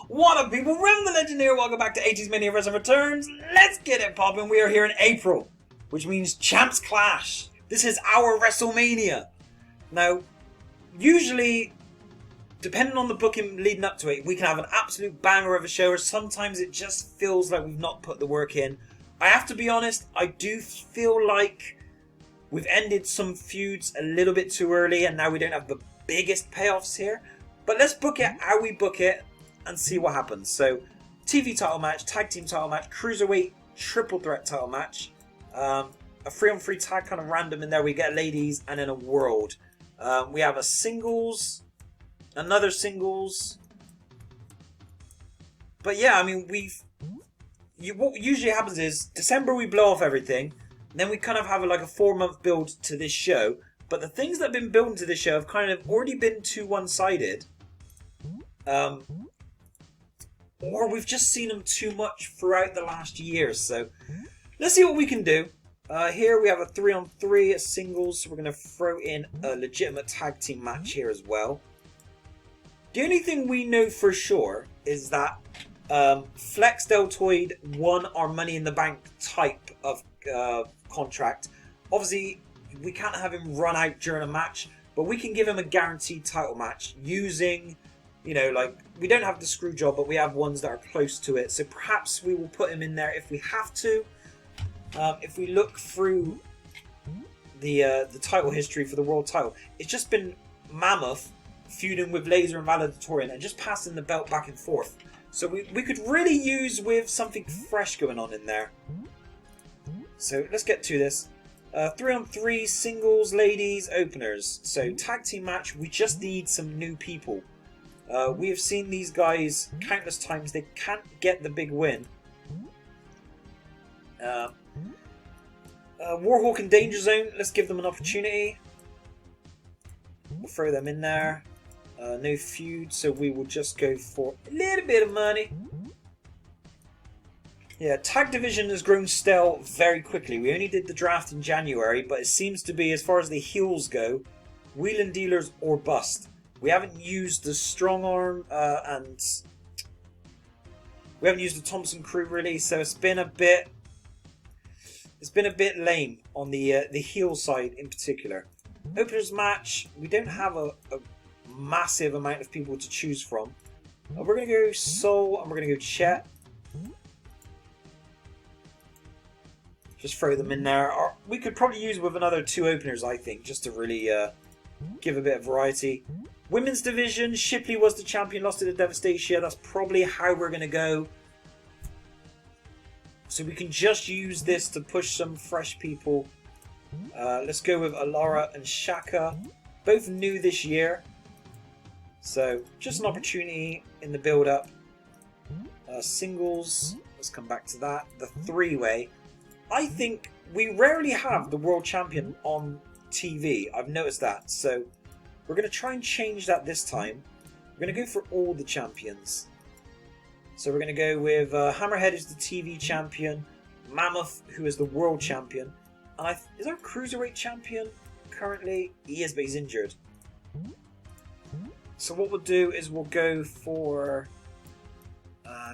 What up, people? Revan the Legend here. Welcome back to 80's Mania Wrestling Returns. Let's get it poppin'. We are here in April, which means Champs Clash. This is our WrestleMania. Now, usually, depending on the booking leading up to it, we can have an absolute banger of a show, or sometimes it just feels like we've not put the work in. I have to be honest, I do feel like we've ended some feuds a little bit too early, and now we don't have the biggest payoffs here. But let's book it how we book it and see what happens. So, TV title match, tag team title match, cruiserweight triple threat title match, a 3-on-3 tag kind of random in there. We get ladies and then a world. We have a singles, another singles. But yeah, I mean, what usually happens is December we blow off everything, and then we kind of have like a 4-month build to this show. But the things that have been building to this show have kind of already been too one-sided. Or we've just seen them too much throughout the last year. So let's see what we can do. Here we have a 3-on-3, a singles. So we're going to throw in a legitimate tag team match here as well. The only thing we know for sure is that Flex Deltoid won our Money in the Bank type of contract. Obviously, we can't have him run out during a match, but we can give him a guaranteed title match using, you know, like, we don't have the screw job, but we have ones that are close to it. So perhaps we will put him in there if we have to. If we look through the title history for the world title, it's just been Mammoth feuding with Laser and Valedictorian and just passing the belt back and forth. So we could really use with something fresh going on in there. So let's get to this. 3-on-3 singles, ladies, openers. So tag team match, we just need some new people. We have seen these guys countless times. They can't get the big win. Warhawk and Danger Zone, let's give them an opportunity. We'll throw them in there. No feud, so we will just go for a little bit of money. Yeah, tag division has grown stale very quickly. We only did the draft in January, but it seems to be, as far as the heels go, wheeling dealers or bust. We haven't used the strong arm and we haven't used the Thompson crew really, so it's been a bit lame on the heel side in particular. Openers match, we don't have a massive amount of people to choose from. We're going to go Soul and we're going to go Chet. Just throw them in there. Or we could probably use with another 2 openers, I think, just to really give a bit of variety. Women's division, Shipley was the champion, lost to the Devastation. That's probably how we're going to go. So we can just use this to push some fresh people. Let's go with Alara and Shaka. Both new this year. So just an opportunity in the build-up. Singles, let's come back to that. The 3-way. I think we rarely have the world champion on TV. I've noticed that. So we're going to try and change that this time. We're going to go for all the champions. So we're going to go with Hammerhead, who's the TV champion. Mammoth, who is the world champion. And is our cruiserweight champion currently? He is, but he's injured. So what we'll do is we'll go for...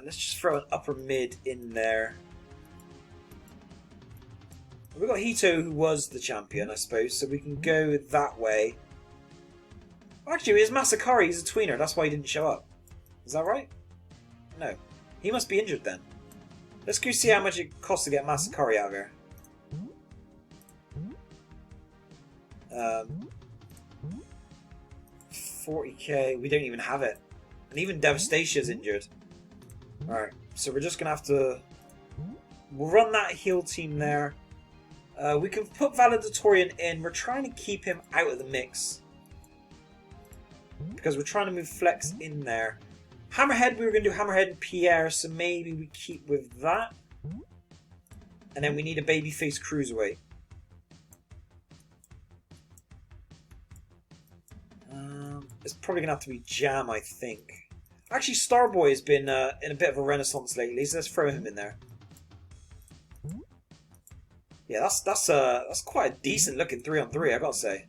let's just throw an upper mid in there. We've got Hito, who was the champion, I suppose, so we can go that way. Actually, it's Masakari, he's a tweener, that's why he didn't show up. Is that right? No. He must be injured then. Let's go see how much it costs to get Masakari out of here. 40k, we don't even have it. And even Devastation's injured. Alright, so we're just going to have to... We'll run that heel team there. We can put Valedictorian in. We're trying to keep him out of the mix. Because we're trying to move Flex in there. Hammerhead, we were going to do Hammerhead and Pierre, so maybe we keep with that. And then we need a babyface cruiserweight. It's probably going to have to be Jam, I think. Actually, Starboy has been in a bit of a renaissance lately, so let's throw him in there. Yeah, that's quite a decent looking 3-on-3, I gotta say.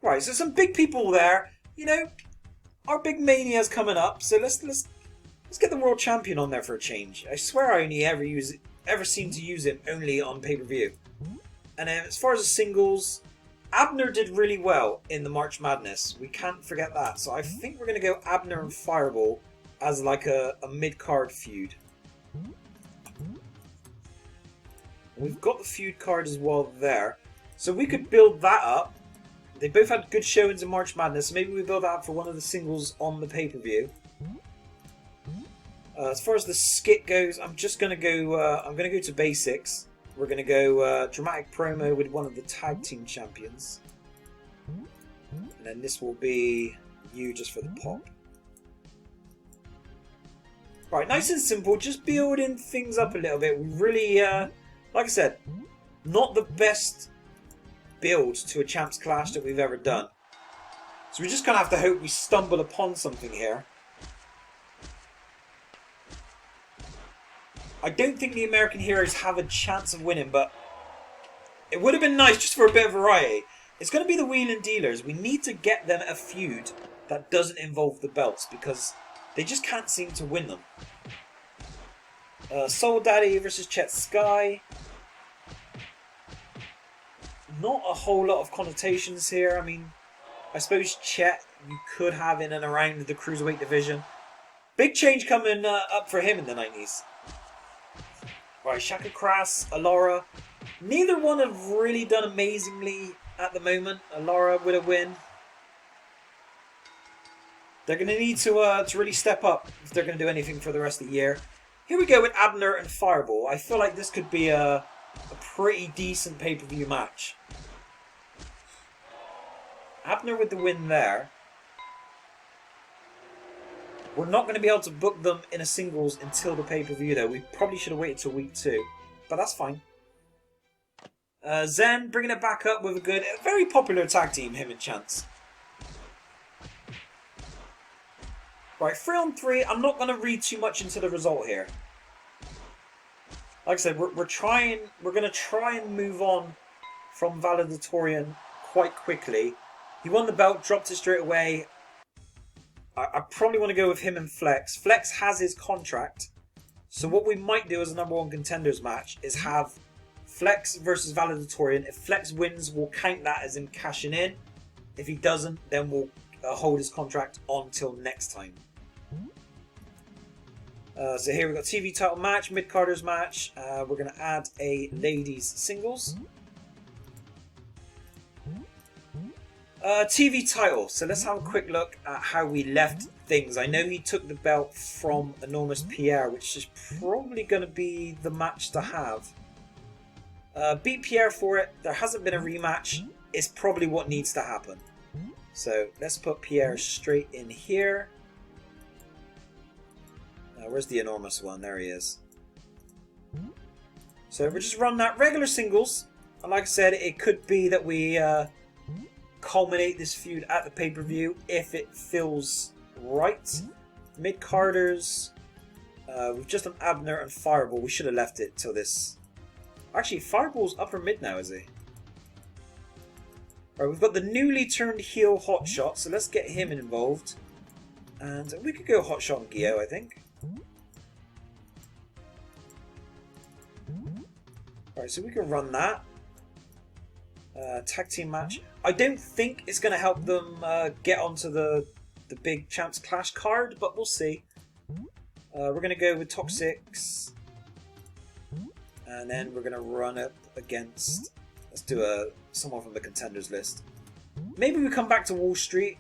Right, so some big people there. You know, our big Mania's coming up, so let's get the world champion on there for a change. I swear I only ever seem to use him only on pay-per-view. And then as far as the singles, Abner did really well in the March Madness. We can't forget that. So I think we're going to go Abner and Fireball as like a mid-card feud. We've got the feud card as well there. So we could build that up. They both had good showings in March Madness. So maybe we build that up for one of the singles on the pay-per-view. As far as the skit goes, I'm just going to go. I'm going to go to basics. We're going to go dramatic promo with one of the tag team champions, and then this will be you just for the pop. Right, nice and simple. Just building things up a little bit. We really, like I said, not the best build to a Champs Clash that we've ever done. So we're just going to have to hope we stumble upon something here. I don't think the American Heroes have a chance of winning, but it would have been nice just for a bit of variety. It's going to be the Wheeling Dealers. We need to get them a feud that doesn't involve the belts because they just can't seem to win them. Soul Daddy versus Chet Sky. Not a whole lot of connotations here. I mean, I suppose Chet you could have in and around the Cruiserweight division. Big change coming up for him in the 90s. Right, Shaka Crass, Alara. Neither one have really done amazingly at the moment. Alara with a win. They're going to need to really step up if they're going to do anything for the rest of the year. Here we go with Abner and Fireball. I feel like this could be a pretty decent pay-per-view match. Abner with the win there. We're not going to be able to book them in a singles until the pay-per-view though. We probably should have waited till week 2. But that's fine. Zen bringing it back up with a very popular tag team, him and Chance. Right, 3-on-3. I'm not going to read too much into the result here. Like I said, we're going to try and move on from Valedictorian quite quickly. He won the belt, dropped it straight away. I probably want to go with him and Flex. Flex has his contract. So what we might do as a #1 contenders match is have Flex versus Valedictorian. If Flex wins, we'll count that as him cashing in. If he doesn't, then we'll hold his contract on till next time. So here we've got TV title match, mid-carders match. We're going to add a ladies singles. TV title. So let's have a quick look at how we left things. I know he took the belt from Enormous Pierre, which is probably going to be the match to have. Beat Pierre for it. There hasn't been a rematch. It's probably what needs to happen. So let's put Pierre straight in here. Where's the enormous one? There he is. So we'll just run that regular singles. And like I said, it could be that we culminate this feud at the pay-per-view if it feels right. Mid-carders. We've just done Abner and Fireball. We should have left it till this. Actually, Fireball's upper mid now, is he? Alright, we've got the newly turned heel Hotshot, so let's get him involved. And we could go Hotshot and Gio, I think. Alright, so we can run that. Tag team match. I don't think it's going to help them get onto the big Champs Clash card, but we'll see. We're going to go with Toxics. And then we're going to run up against... Let's do someone from the contenders list. Maybe we come back to Wall Street.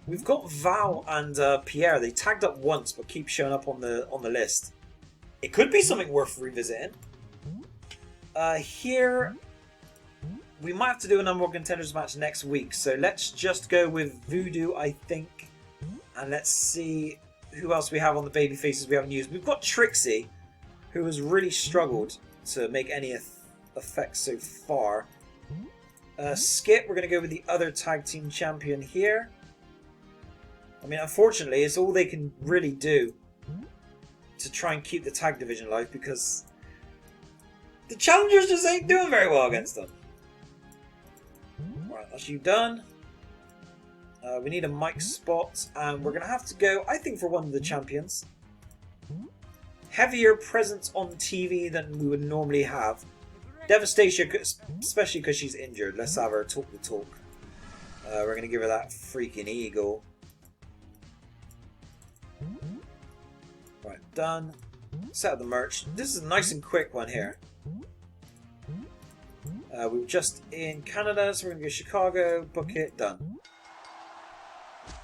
We've got Val and Pierre. They tagged up once, but keep showing up on the list. It could be something worth revisiting. Here, we might have to do a #1 contenders match next week. So let's just go with Voodoo, I think. And let's see who else we have on the baby faces we haven't used. We've got Trixie, who has really struggled to make any effects so far. Skip, we're going to go with the other tag team champion here. I mean, unfortunately, it's all they can really do to try and keep the tag division alive because the challengers just ain't doing very well against them. Right, that's you done. We need a mic spot, and we're going to have to go, I think, for one of the champions. Heavier presence on TV than we would normally have. Devastation, especially because she's injured. Let's have her talk the talk. We're going to give her that freaking eagle. Right, done. Set up the merch. This is a nice and quick one here. We were just in Canada, so we're going to go Chicago, book it, done.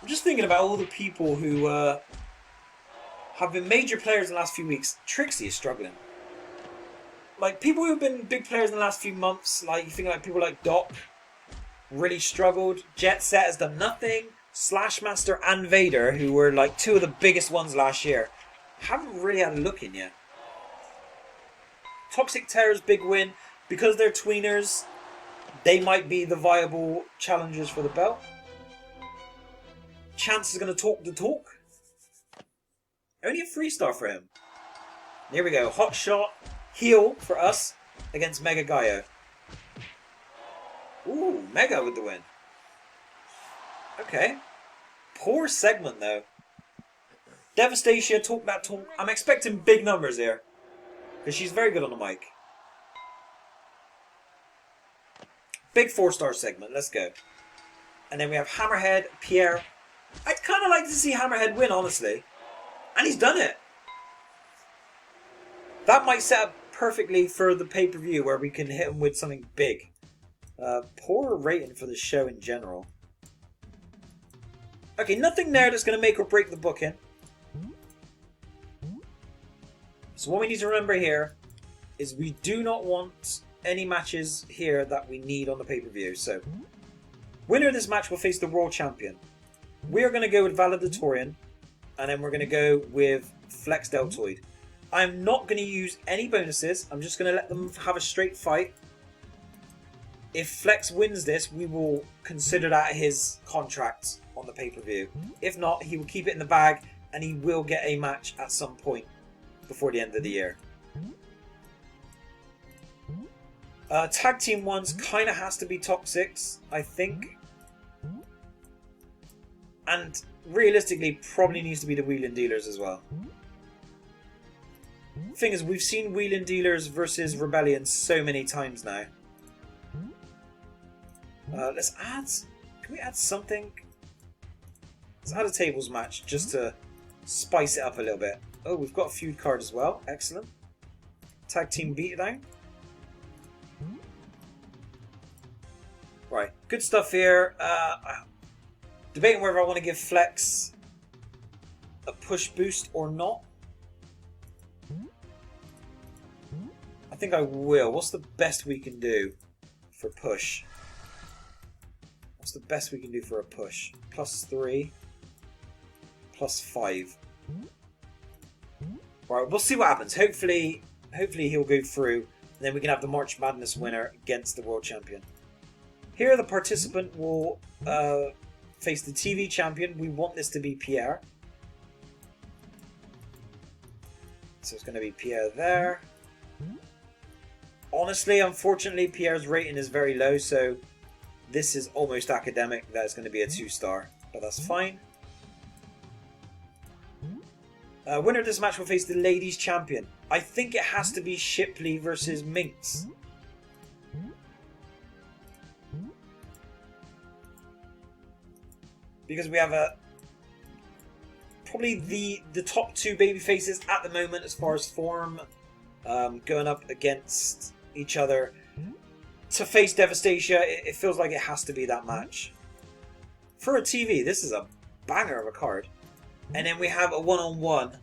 I'm just thinking about all the people who have been major players in the last few weeks. Trixie is struggling. Like, people who have been big players in the last few months, like, you think like people like Doc, really struggled. Jet Set has done nothing. Slashmaster and Vader, who were like two of the biggest ones last year, haven't really had a look in yet. Toxic Terror's big win. Because they're tweeners, they might be the viable challengers for the belt. Chance is going to talk the talk. Only a 3-star for him. Here we go. Hot shot. Heel for us against Mega Gaio. Ooh, Mega with the win. Okay. Poor segment though. Devastation, talk that talk. I'm expecting big numbers here. Because she's very good on the mic. Big 4-star segment. Let's go. And then we have Hammerhead, Pierre. I'd kind of like to see Hammerhead win, honestly. And he's done it. That might set up perfectly for the pay-per-view where we can hit him with something big. Poor rating for the show in general. Okay, nothing there that's going to make or break the booking. So what we need to remember here is we do not want any matches here that we need on the pay-per-view. So, winner of this match will face the World Champion. We are going to go with Valedictorian, and then we're going to go with Flex Deltoid. I'm not going to use any bonuses. I'm just going to let them have a straight fight. If Flex wins this, we will consider that his contract on the pay-per-view. If not, he will keep it in the bag, and he will get a match at some point before the end of the year. Tag team ones kind of has to be top 6, I think. And realistically, probably needs to be the Wheeling Dealers as well. Thing is, we've seen Wheeling Dealers versus Rebellion so many times now. Let's add... Can we add something? Let's add a tables match just to spice it up a little bit. Oh, we've got a feud card as well. Excellent. Tag team beatdown. Right, good stuff here. Debating whether I want to give Flex a push boost or not. I think I will. What's the best we can do for push? What's the best we can do for a push? +3, +5. Right, we'll see what happens. Hopefully he'll go through, and then we can have the March Madness winner against the World Champion. Here, the participant will face the TV champion. We want this to be Pierre. So it's going to be Pierre there. Honestly, unfortunately, Pierre's rating is very low, so this is almost academic that it's going to be a 2-star, but that's fine. Winner of this match will face the ladies champion. I think it has to be Shipley versus Minx. Because we have probably the top 2 baby faces at the moment as far as form, going up against each other. To face Devastation, it feels like it has to be that match. For a TV, this is a banger of a card. And then we have a one-on-one.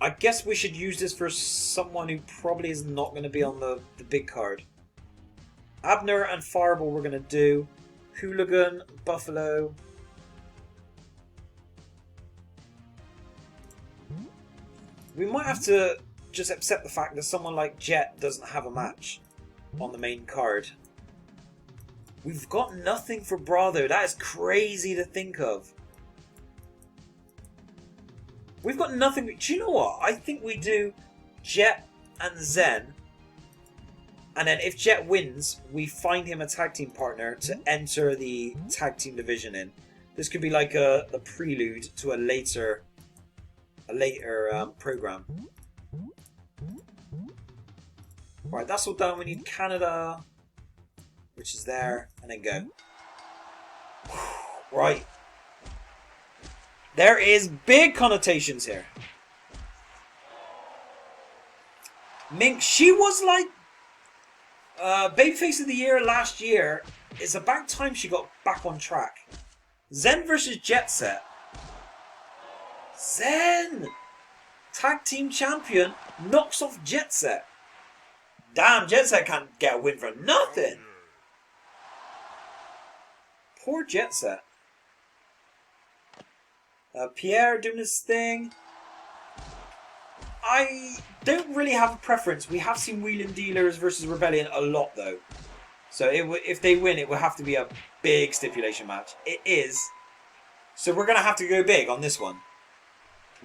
I guess we should use this for someone who probably is not going to be on the big card. Abner and Fireball we're going to do. Hooligan, Buffalo. We might have to just accept the fact that someone like Jet doesn't have a match on the main card. We've got nothing for Bravo. That is crazy to think of. We've got nothing. Do you know what? I think we do Jet and Zen. And then if Jet wins, we find him a tag team partner to enter the tag team division in. This could be like a prelude to a later program. Right, that's all done. We need Canada, which is there, and then go. Right. There is big connotations here. Mink, she was like Babyface of the Year last year. It's about time she got back on track. Zen versus Jet Set. Zen! Tag team champion knocks off Jet Set. Damn, Jet Set can't get a win for nothing. Poor Jet Set. Pierre doing his thing. I don't really have a preference. We have seen Wheeling Dealers versus Rebellion a lot though. So if they win, it will have to be a big stipulation match. It is. So we're going to have to go big on this one.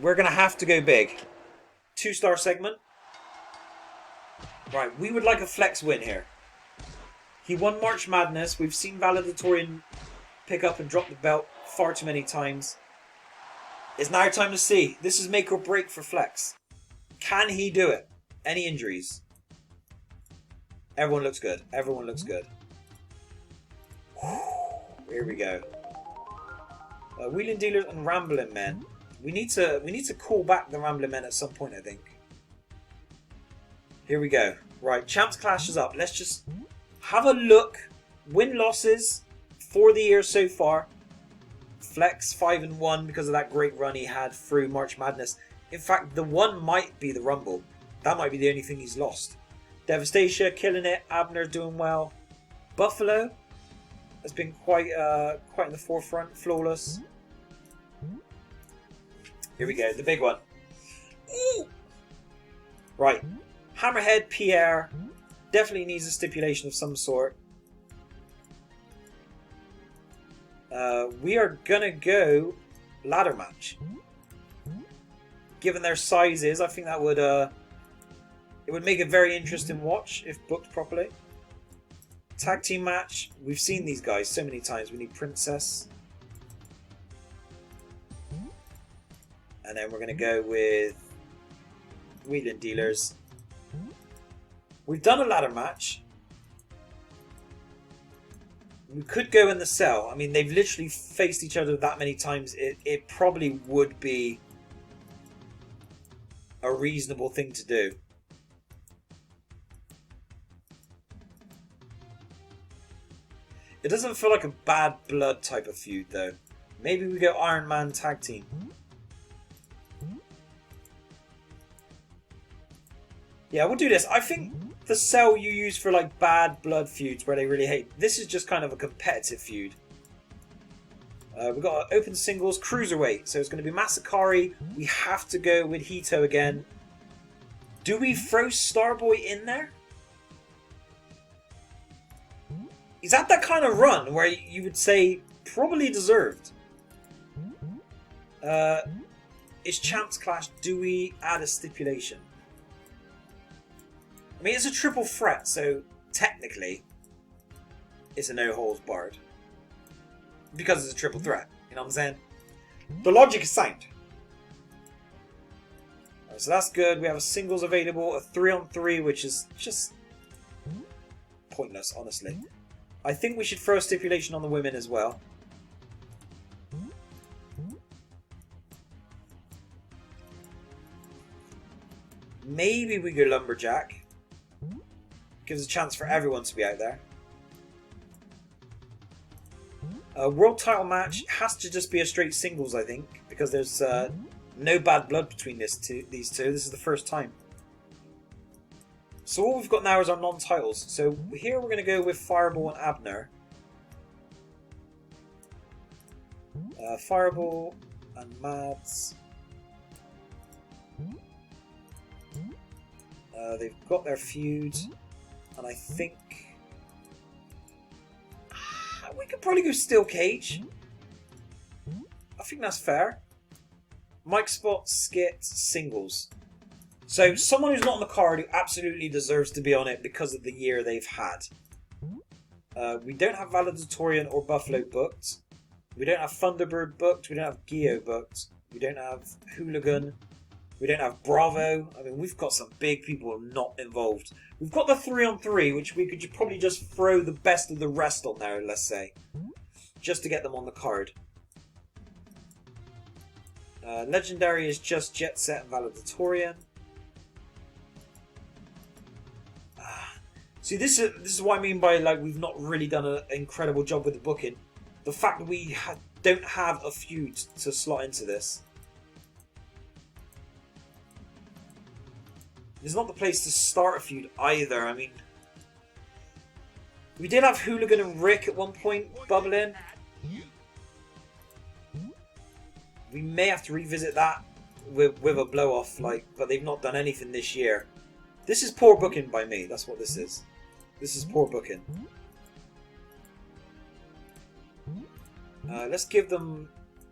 We're going to have to go big. 2-star segment. Right, we would like a flex win here. He won March Madness. We've seen Valedictorian pick up and drop the belt far too many times. It's now time to see. This is make or break for Flex. Can he do it? Any injuries? Everyone looks good. Everyone looks good. Here we go. Wheeling Dealers and Rambling Men. We need to call back the Rambling Men at some point, I think. Here we go. Right, Champs Clash is up. Let's just have a look. Win-losses for the year so far. Flex 5-1 because of that great run he had through March Madness. In fact, the one might be the Rumble. That might be the only thing he's lost. Devastation killing it. Abner doing well. Buffalo has been quite in the forefront. Flawless. Here we go. The big one. Ooh. Right. Hammerhead Pierre definitely needs a stipulation of some sort. We are gonna go ladder match. Given their sizes, I think that would it would make a very interesting watch if booked properly. Tag team match. We've seen these guys so many times. We need Princess. And then we're going to go with Wheeling Dealers. We've done a ladder match. We could go in the cell. I mean, they've literally faced each other that many times. It probably would be a reasonable thing to do. It doesn't feel like a bad blood type of feud though. Maybe we go Iron Man tag team. Yeah, we'll do this. I think the cell you use for like bad blood feuds where they really hate. This is just kind of a competitive feud. We've got open singles, cruiserweight. So it's going to be Masakari. We have to go with Hito again. Do we throw Starboy in there? He's at that kind of run where you would say probably deserved. It's Champs Clash. Do we add a stipulation? I mean, it's a triple threat, so technically it's a no holds barred. Because it's a triple threat. You know what I'm saying? The logic is sound. Right, so that's good. We have a singles available, a 3-on-3, which is just pointless, honestly. I think we should throw a stipulation on the women as well. Maybe we go Lumberjack. Gives a chance for everyone to be out there. World title match has to just be a straight singles, I think, because there's no bad blood between these two. This is the first time. So all we've got now is our non-titles. So here we're going to go with Fireball and Abner. Fireball and Mads. They've got their feud, and I think we could probably go Steel Cage. I think that's fair. Mike Spot, Skit, singles. So someone who's not on the card who absolutely deserves to be on it because of the year they've had. We don't have Valedictorian or Buffalo booked. We don't have Thunderbird booked. We don't have Geo booked. We don't have Hooligan. We don't have Bravo. I mean, we've got some big people not involved. We've got the 3-on-3, which we could probably just throw the best of the rest on there, let's say. Just to get them on the card. Legendary is just Jet Set and Valedictorian. See, this is what I mean by, like, we've not really done an incredible job with the booking. The fact that we don't have a feud to slot into this. It's not the place to start a feud either. I mean, we did have Hooligan and Rick at one point bubbling. We may have to revisit that with a blow off, like, but they've not done anything this year. This is poor booking by me. That's what this is. This is poor booking. Let's give them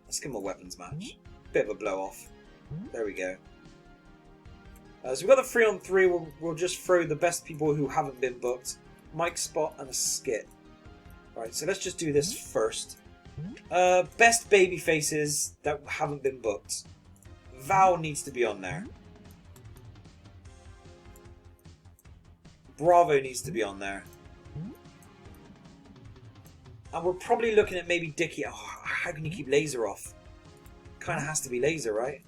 a weapons match. Bit of a blow off. There we go. So we've got the 3-on-3. We'll just throw the best people who haven't been booked. Mike Spot and a skit. Right, so let's just do this first. Best baby faces that haven't been booked. Val needs to be on there. Bravo needs to be on there. And we're probably looking at maybe Dickie. Oh, how can you keep Laser off? Kind of has to be Laser, right?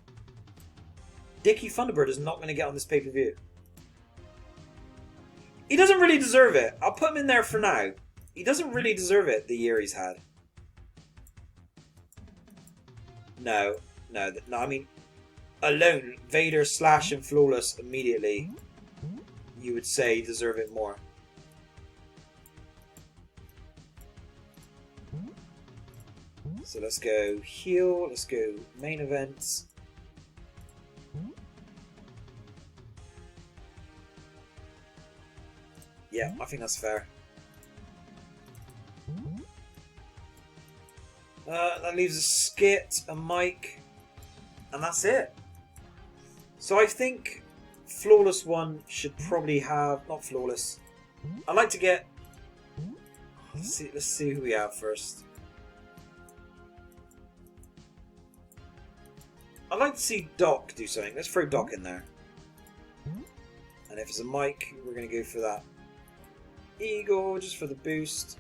Dickie Thunderbird is not going to get on this pay-per-view. He doesn't really deserve it. I'll put him in there for now. He doesn't really deserve it, the year he's had. No, I mean, alone, Vader, Slash, and Flawless immediately, you would say, deserve it more. So let's go heel, let's go main events. Yeah, I think that's fair. That leaves a skit, a mic, and that's it. So I think Flawless one should probably have, not Flawless. I'd like to get. Let's see who we have first. I'd like to see Doc do something. Let's throw Doc in there. And if it's a mic, we're going to go for that. Eagle, just for the boost.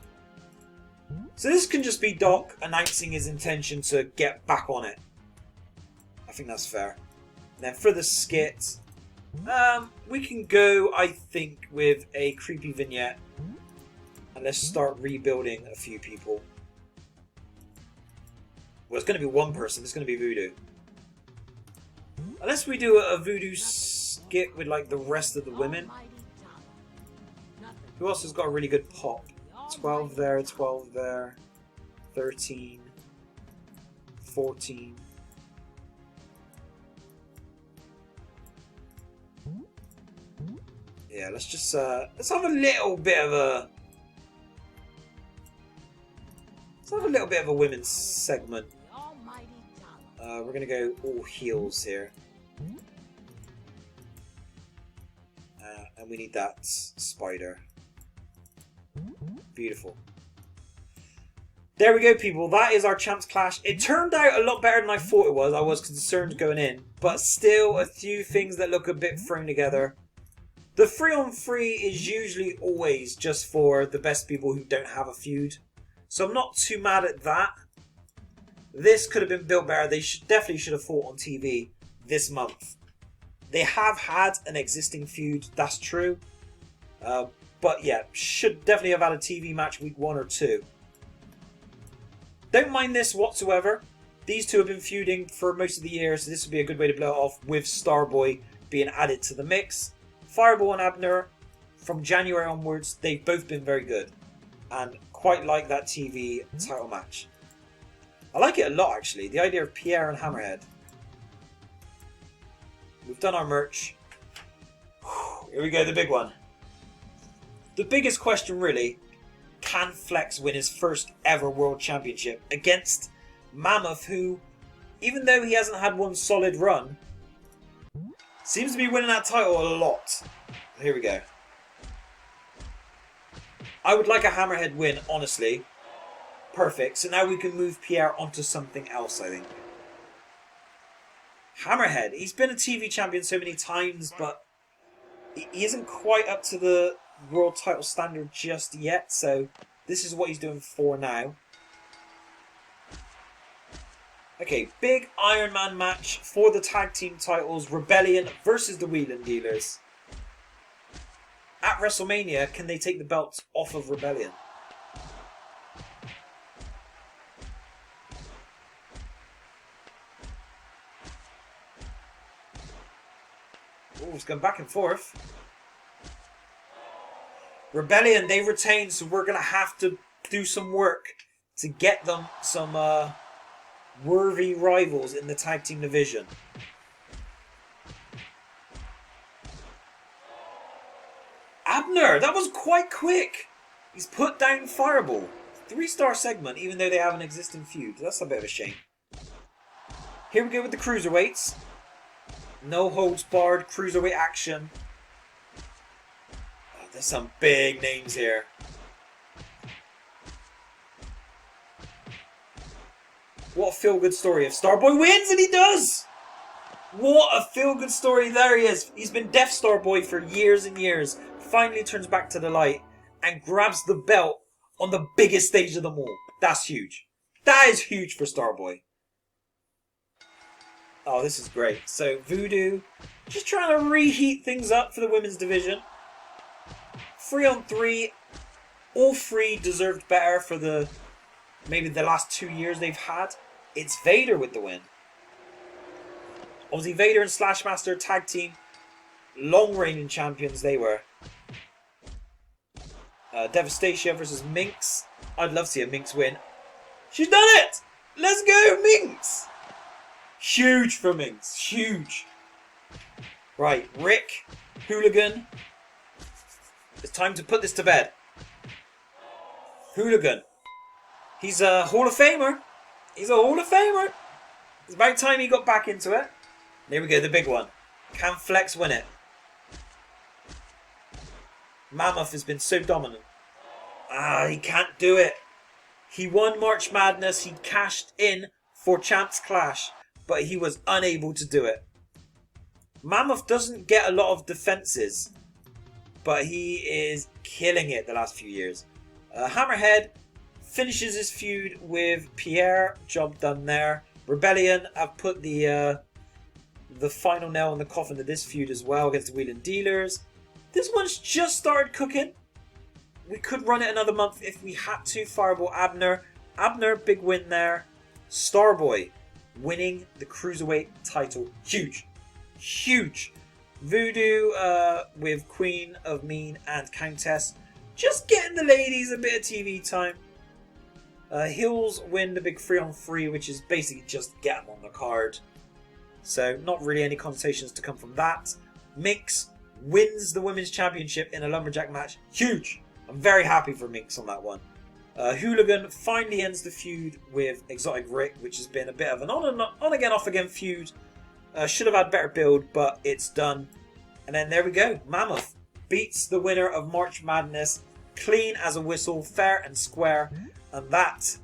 So this can just be Doc announcing his intention to get back on it. I think that's fair. And then for the skit, we can go, I think, with a creepy vignette. And let's start rebuilding a few people. Well, it's going to be one person. It's going to be Voodoo. Unless we do a Voodoo skit with, like, the rest of the women. Who else has got a really good pop? 12 there, 12 there, 13, 14. Yeah, let's just let's have a little bit of a women's segment. We're gonna go all heels here, and we need that spider. Beautiful. There we go, people. That is our Champs Clash. It turned out a lot better than I thought it was. I was concerned going in, but still a few things that look a bit thrown together. The 3-on-3 is usually always just for the best people who don't have a feud, so I'm not too mad at that. This could have been built better. They definitely should have fought on TV this month. They have had an existing feud, that's true. But yeah, should definitely have had a TV match week 1 or 2. Don't mind this whatsoever. These two have been feuding for most of the year, so this would be a good way to blow it off with Starboy being added to the mix. Fireball and Abner, from January onwards, they've both been very good. And quite like that TV title match. I like it a lot, actually. The idea of Pierre and Hammerhead. We've done our merch. Here we go, the big one. The biggest question, really, can Flex win his first ever World Championship against Mammoth, who, even though he hasn't had one solid run, Seems to be winning that title a lot. Here we go. I would like a Hammerhead win, honestly. Perfect. So now we can move Pierre onto something else, I think. Hammerhead. He's been a TV champion so many times, but he isn't quite up to the world title standard just yet. So this is what he's doing for now. Okay, big Iron Man match for the tag team titles. Rebellion versus the Wheeling Dealers. At WrestleMania, can they take the belts off of Rebellion? Oh, it's going back and forth. Rebellion, they retain, so we're going to have to do some work to get them some worthy rivals in the tag team division. Abner, that was quite quick. He's put down Fireball. 3-star segment, even though they have an existing feud. That's a bit of a shame. Here we go with the cruiserweights. No holds barred cruiserweight action. Oh, there's some big names here. What a feel-good story if Starboy wins, and he does! What a feel-good story. There he is. He's been Death Starboy for years and years. Finally turns back to the light and grabs the belt on the biggest stage of them all. That's huge. That is huge for Starboy. Oh, this is great. So, Voodoo, just trying to reheat things up for the women's division. 3-on-3. All three deserved better for maybe the last 2 years they've had. It's Vader with the win. Obviously, Vader and Slashmaster tag team. Long reigning champions they were. Devastation versus Minx. I'd love to see a Minx win. She's done it! Let's go, Minx! Huge for Minx. Huge. Right, Rick. Hooligan. It's time to put this to bed. Hooligan. He's a Hall of Famer. He's a Hall of Famer. It's about time he got back into it. There we go, the big one. Can Flex win it? Mammoth has been so dominant. He can't do it. He won March Madness. He cashed in for Champs Clash, but he was unable to do it. Mammoth doesn't get a lot of defenses, but he is killing it the last few years. Hammerhead finishes his feud with Pierre. Job done there. Rebellion have put the final nail in the coffin of this feud as well against the Wheeling Dealers. This one's just started cooking. We could run it another month if we had to. Fireball Abner. Abner, big win there. Starboy winning the Cruiserweight title. Huge. Huge. Voodoo with Queen of Mean and Countess. Just getting the ladies a bit of TV time. Hills win the big 3-on-3, which is basically just get them on the card. So not really any connotations to come from that. Minx wins the Women's Championship in a Lumberjack match. Huge. I'm very happy for Minx on that one. Hooligan finally ends the feud with Exotic Rick, which has been a bit of an on again, off again feud. Should have had better build, but it's done. And then there we go. Mammoth beats the winner of March Madness. Clean as a whistle, fair and square. And that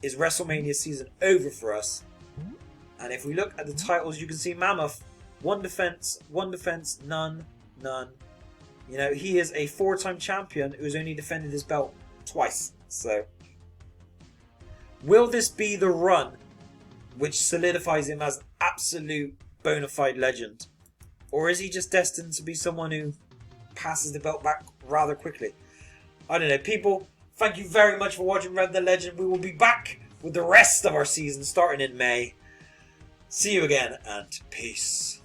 is WrestleMania season over for us. And if we look at the titles, you can see Mammoth. One defense, none. You know, he is a 4-time champion who's only defended his belt twice. So, will this be the run which solidifies him as absolute bona fide legend? Or is he just destined to be someone who passes the belt back rather quickly? I don't know. People, thank you very much for watching Rev the Legend. We will be back with the rest of our season starting in May. See you again and peace.